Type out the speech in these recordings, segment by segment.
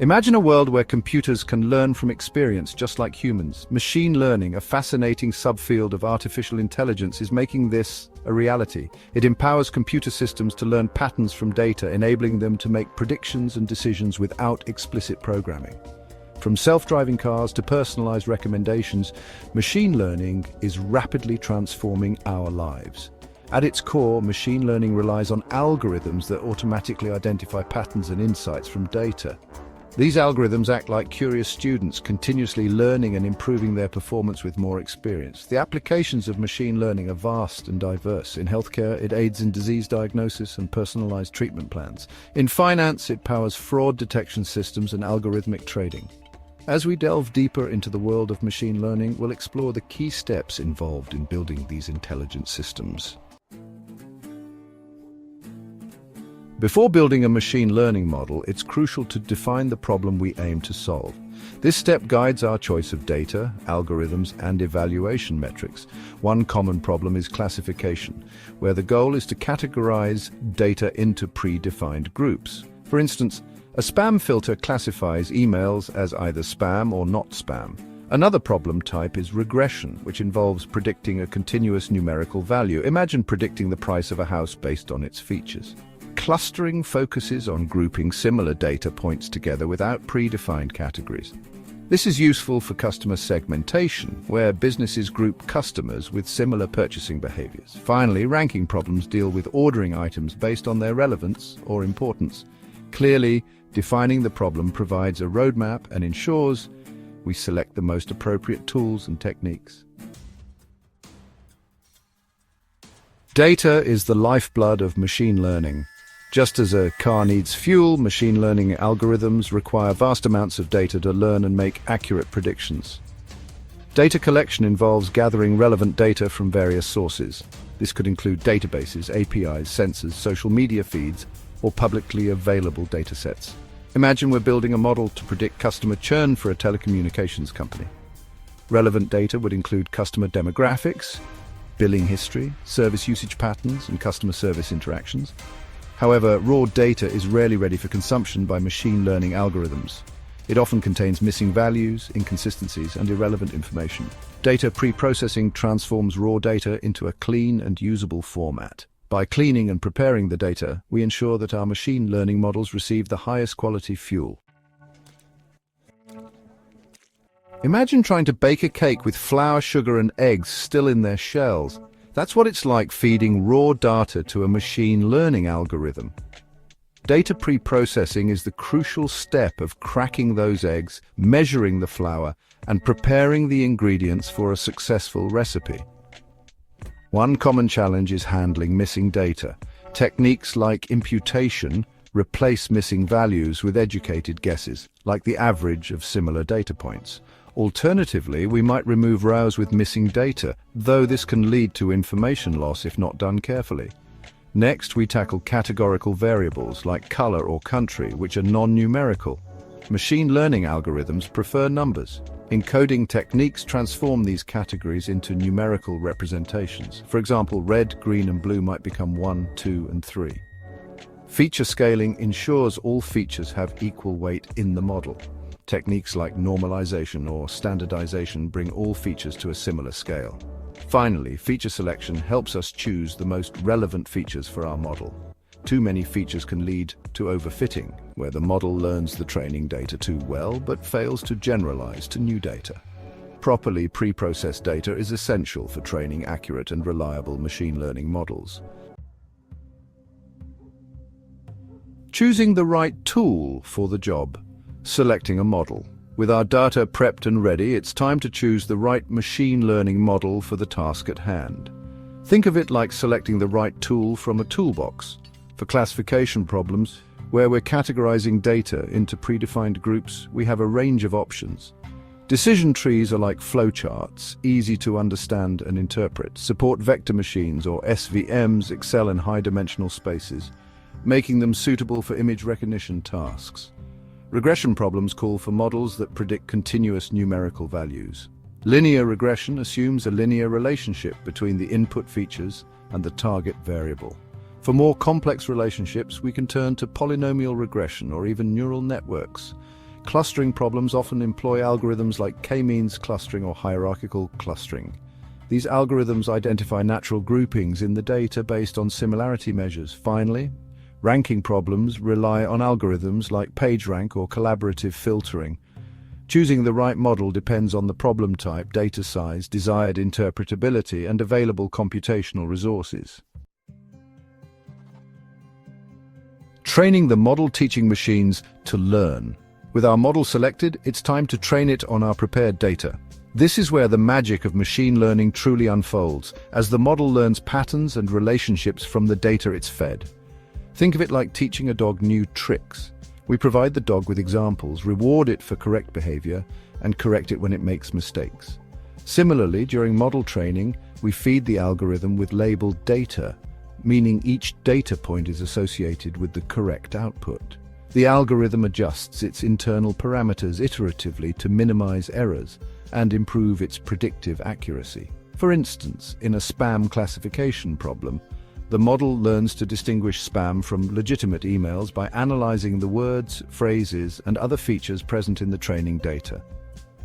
Imagine a world where computers can learn from experience just like humans. Machine learning, a fascinating subfield of artificial intelligence, is making this a reality. It empowers computer systems to learn patterns from data, enabling them to make predictions and decisions without explicit programming. From self-driving cars to personalized recommendations, machine learning is rapidly transforming our lives. At its core, machine learning relies on algorithms that automatically identify patterns and insights from data. These algorithms act like curious students, continuously learning and improving their performance with more experience. The applications of machine learning are vast and diverse. In healthcare, it aids in disease diagnosis and personalized treatment plans. In finance, it powers fraud detection systems and algorithmic trading. As we delve deeper into the world of machine learning, we'll explore the key steps involved in building these intelligent systems. Before building a machine learning model, it's crucial to define the problem we aim to solve. This step guides our choice of data, algorithms, and evaluation metrics. One common problem is classification, where the goal is to categorize data into predefined groups. For instance, a spam filter classifies emails as either spam or not spam. Another problem type is regression, which involves predicting a continuous numerical value. Imagine predicting the price of a house based on its features. Clustering focuses on grouping similar data points together without predefined categories. This is useful for customer segmentation, where businesses group customers with similar purchasing behaviors. Finally, ranking problems deal with ordering items based on their relevance or importance. Clearly, defining the problem provides a roadmap and ensures we select the most appropriate tools and techniques. Data is the lifeblood of machine learning. Just as a car needs fuel, machine learning algorithms require vast amounts of data to learn and make accurate predictions. Data collection involves gathering relevant data from various sources. This could include databases, APIs, sensors, social media feeds, or publicly available datasets. Imagine we're building a model to predict customer churn for a telecommunications company. Relevant data would include customer demographics, billing history, service usage patterns, and customer service interactions. However, raw data is rarely ready for consumption by machine learning algorithms. It often contains missing values, inconsistencies, and irrelevant information. Data pre-processing transforms raw data into a clean and usable format. By cleaning and preparing the data, we ensure that our machine learning models receive the highest quality fuel. Imagine trying to bake a cake with flour, sugar, and eggs still in their shells. That's what it's like feeding raw data to a machine learning algorithm. Data pre-processing is the crucial step of cracking those eggs, measuring the flour, and preparing the ingredients for a successful recipe. One common challenge is handling missing data. Techniques like imputation replace missing values with educated guesses, like the average of similar data points. Alternatively, we might remove rows with missing data, though this can lead to information loss if not done carefully. Next, we tackle categorical variables like color or country, which are non-numerical. Machine learning algorithms prefer numbers. Encoding techniques transform these categories into numerical representations. For example, red, green, and blue might become 1, 2, and 3. Feature scaling ensures all features have equal weight in the model. Techniques like normalization or standardization bring all features to a similar scale. Finally, feature selection helps us choose the most relevant features for our model. Too many features can lead to overfitting, where the model learns the training data too well but fails to generalize to new data. Properly pre-processed data is essential for training accurate and reliable machine learning models. Choosing the right tool for the job. Selecting a model. With our data prepped and ready, it's time to choose the right machine learning model for the task at hand. Think of it like selecting the right tool from a toolbox. For classification problems, where we're categorizing data into predefined groups, we have a range of options. Decision trees are like flowcharts, easy to understand and interpret. Support vector machines or SVMs excel in high-dimensional spaces, making them suitable for image recognition tasks. Regression problems call for models that predict continuous numerical values. Linear regression assumes a linear relationship between the input features and the target variable. For more complex relationships, we can turn to polynomial regression or even neural networks. Clustering problems often employ algorithms like k-means clustering or hierarchical clustering. These algorithms identify natural groupings in the data based on similarity measures. Finally, ranking problems rely on algorithms like PageRank or collaborative filtering. Choosing the right model depends on the problem type, data size, desired interpretability, and available computational resources. Training the model teaching machines to learn. With our model selected, it's time to train it on our prepared data. This is where the magic of machine learning truly unfolds, as the model learns patterns and relationships from the data it's fed. Think of it like teaching a dog new tricks. We provide the dog with examples, reward it for correct behavior, and correct it when it makes mistakes. Similarly, during model training, we feed the algorithm with labeled data, meaning each data point is associated with the correct output. The algorithm adjusts its internal parameters iteratively to minimize errors and improve its predictive accuracy. For instance, in a spam classification problem, the model learns to distinguish spam from legitimate emails by analyzing the words, phrases, and other features present in the training data.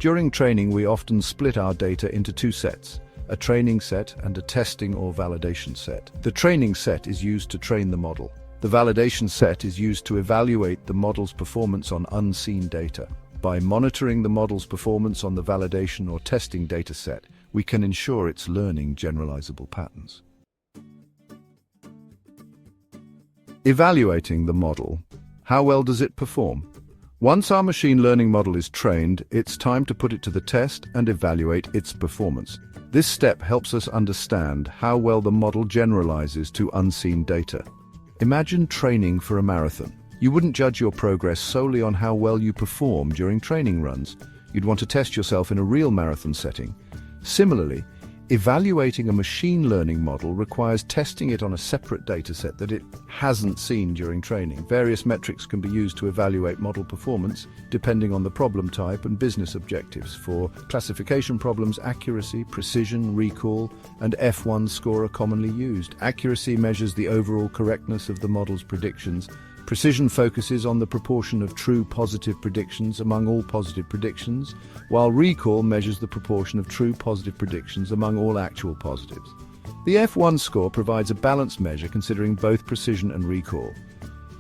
During training, we often split our data into two sets, a training set and a testing or validation set. The training set is used to train the model. The validation set is used to evaluate the model's performance on unseen data. By monitoring the model's performance on the validation or testing data set, we can ensure it's learning generalizable patterns. Evaluating the model. How well does it perform? Once our machine learning model is trained, it's time to put it to the test and evaluate its performance. This step helps us understand how well the model generalizes to unseen data. Imagine training for a marathon. You wouldn't judge your progress solely on how well you perform during training runs. You'd want to test yourself in a real marathon setting. Similarly, evaluating a machine learning model requires testing it on a separate dataset that it hasn't seen during training. Various metrics can be used to evaluate model performance, depending on the problem type and business objectives. For classification problems, accuracy, precision, recall, and F1 score are commonly used. Accuracy measures the overall correctness of the model's predictions. Precision focuses on the proportion of true positive predictions among all positive predictions, while recall measures the proportion of true positive predictions among all actual positives. The F1 score provides a balanced measure considering both precision and recall.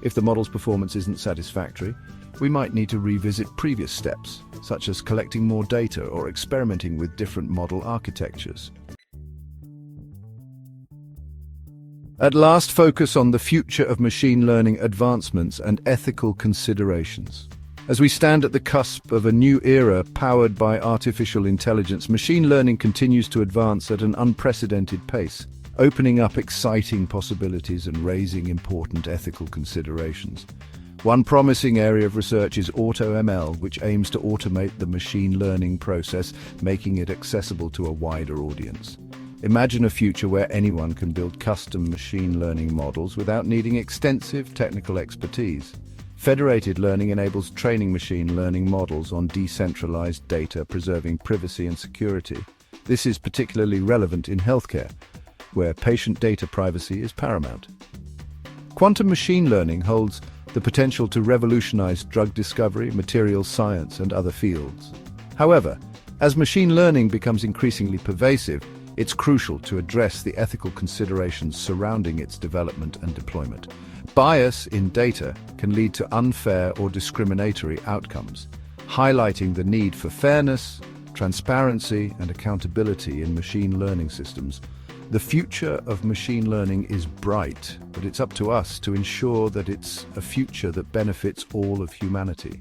If the model's performance isn't satisfactory, we might need to revisit previous steps, such as collecting more data or experimenting with different model architectures. At last, focus on the future of machine learning advancements and ethical considerations. As we stand at the cusp of a new era powered by artificial intelligence, machine learning continues to advance at an unprecedented pace, opening up exciting possibilities and raising important ethical considerations. One promising area of research is AutoML, which aims to automate the machine learning process, making it accessible to a wider audience. Imagine a future where anyone can build custom machine learning models without needing extensive technical expertise. Federated learning enables training machine learning models on decentralized data, preserving privacy and security. This is particularly relevant in healthcare, where patient data privacy is paramount. Quantum machine learning holds the potential to revolutionize drug discovery, materials science, and other fields. However, as machine learning becomes increasingly pervasive, it's crucial to address the ethical considerations surrounding its development and deployment. Bias in data can lead to unfair or discriminatory outcomes, highlighting the need for fairness, transparency, and accountability in machine learning systems. The future of machine learning is bright, but it's up to us to ensure that it's a future that benefits all of humanity.